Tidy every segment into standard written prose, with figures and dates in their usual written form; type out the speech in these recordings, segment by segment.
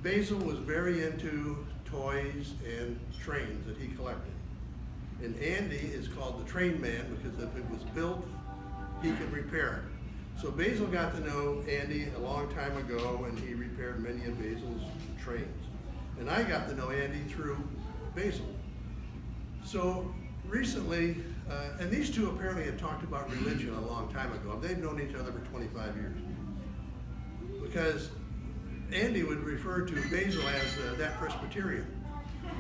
Basil was very into toys and trains that he collected. And Andy is called the train man because if it was built, he could repair it. So Basil got to know Andy a long time ago, and he repaired many of Basil's trains. And I got to know Andy through Basil. So recently, and these two apparently had talked about religion a long time ago. They've known each other for 25 years. Because Andy would refer to Basil as that Presbyterian.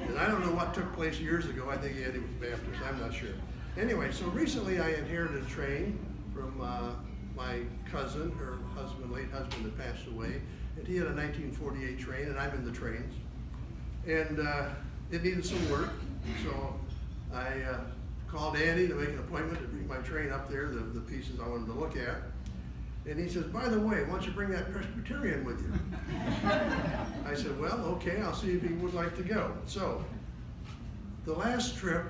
And I don't know what took place years ago. I think Andy was Baptist. I'm not sure. Anyway, so recently I inherited a train from my cousin, her husband, late husband that passed away. And he had a 1948 train, and I'm in the trains. And it needed some work. So I called Andy to make an appointment to bring my train up there, the pieces I wanted to look at. And he says, by the way, why don't you bring that Presbyterian with you? I said, well, okay, I'll see if he would like to go. So, the last trip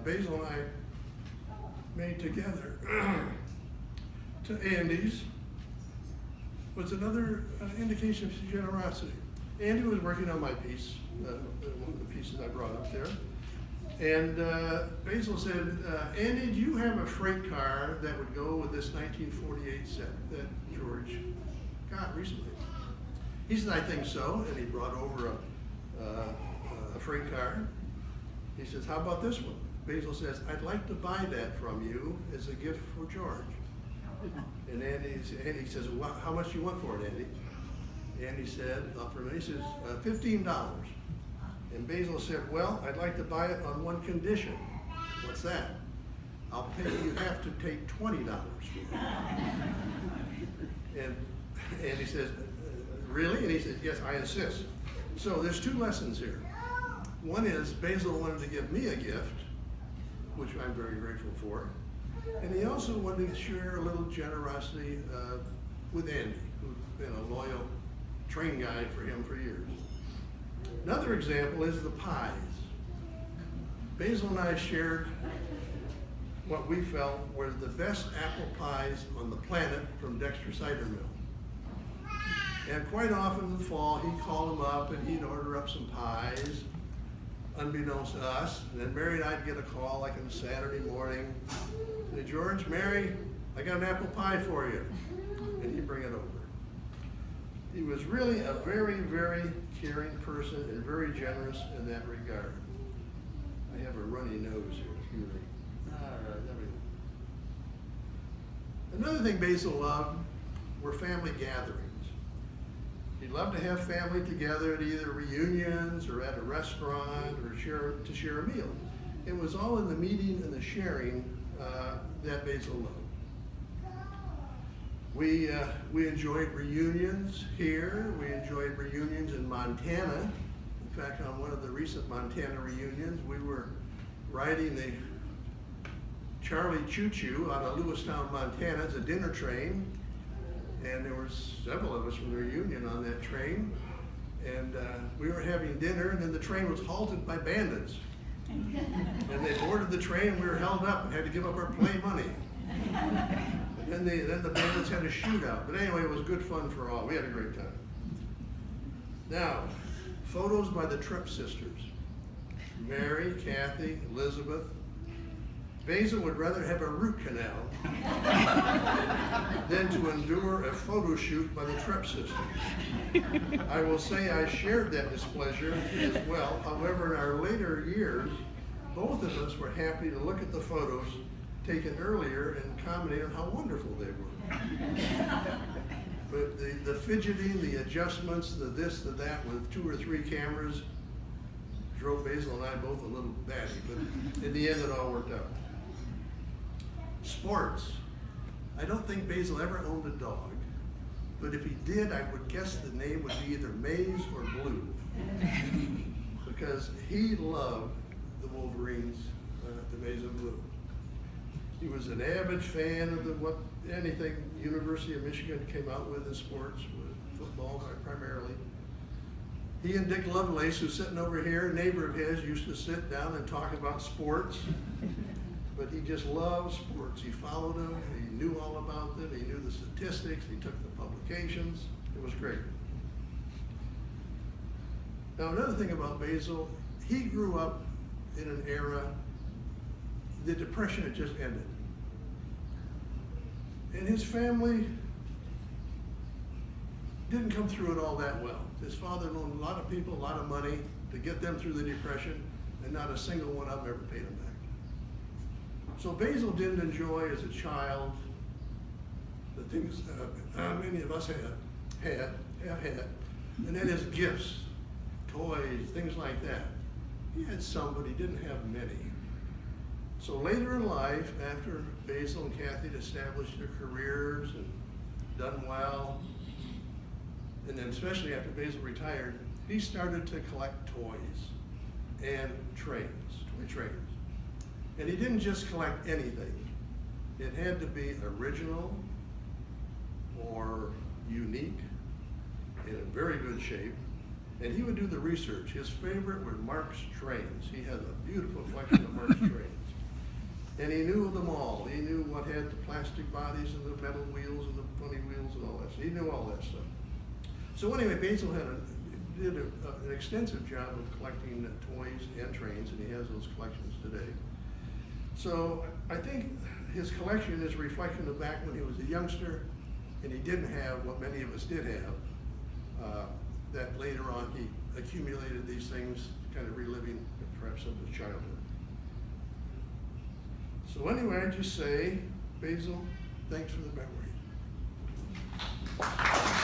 Basil and I made together to Andy's was another indication of generosity. Andy was working on my piece, one of the pieces I brought up there. And Basil said, Andy, do you have a freight car that would go with this 1948 set that George got recently? He said, I think so. And he brought over a freight car. He says, how about this one? Basil says, I'd like to buy that from you as a gift for George. And Andy says, well, how much do you want for it, Andy? Andy said, he says, $15. And Basil said, well, I'd like to buy it on one condition. What's that? I'll pay you have to take $20 for it. And he says, really? And he says, yes, I insist. So there's two lessons here. One is Basil wanted to give me a gift, which I'm very grateful for. And he also wanted to share a little generosity with Andy, who's been a loyal train guy for him for years. Another example is the pies. Basil and I shared what we felt were the best apple pies on the planet from Dexter Cider Mill. And quite often in the fall, he'd call them up and he'd order up some pies, unbeknownst to us. And then Mary and I'd get a call like on a Saturday morning. Say, George, Mary, I got an apple pie for you. And he'd bring it over. He was really a very, very caring person and very generous in that regard. I have a runny nose here. Excuse me. All right, there we go. Another thing Basil loved were family gatherings. He loved to have family together at either reunions or at a restaurant or to share a meal. It was all in the meeting and the sharing that Basil loved. We enjoyed reunions here. We enjoyed reunions in Montana. In fact, on one of the recent Montana reunions, we were riding the Charlie Choo Choo out of Lewistown, Montana. It's a dinner train. And there were several of us from the reunion on that train. And we were having dinner, and then the train was halted by bandits. And they boarded the train, we were held up and had to give up our play money. And then the bandits had a shootout. But anyway, it was good fun for all. We had a great time. Now, photos by the Tripp sisters. Mary, Kathy, Elizabeth. Basil would rather have a root canal than to endure a photo shoot by the Tripp sisters. I will say I shared that displeasure as well. However, in our later years, both of us were happy to look at the photos taken earlier and commented on how wonderful they were. But the fidgeting, the adjustments, the this, the that with 2 or 3 cameras drove Basil and I both a little batty, but in the end it all worked out. Sports. I don't think Basil ever owned a dog, but if he did, I would guess the name would be either Maze or Blue, because he loved the Wolverines, the Maze and Blue. He was an avid fan of anything University of Michigan came out with in sports, with football primarily. He and Dick Lovelace, who's sitting over here, a neighbor of his, used to sit down and talk about sports. But he just loved sports. He followed them, he knew all about them, he knew the statistics, he took the publications. It was great. Now, another thing about Basil, he grew up in an era, the Depression had just ended. And his family didn't come through it all that well. His father loaned a lot of people a lot of money to get them through the Depression, and not a single one of them ever paid him back. So Basil didn't enjoy as a child the things many of us have had, and that is gifts, toys, things like that. He had some, but he didn't have many. So later in life, after Basil and Kathy had established their careers and done well, and then especially after Basil retired, he started to collect toys and trains, toy trains. And he didn't just collect anything. It had to be original or unique, in a very good shape. And he would do the research. His favorite were Mark's trains. He has a beautiful collection of Mark's trains. And he knew them all. He knew what had the plastic bodies and the metal wheels and the funny wheels and all that. So he knew all that stuff. So anyway, Basil did an extensive job of collecting toys and trains, and he has those collections today. So I think his collection is a reflection of back when he was a youngster, and he didn't have what many of us did have, that later on he accumulated these things, kind of reliving perhaps some of his childhood. So anyway, I just say, Basil, thanks for the memory.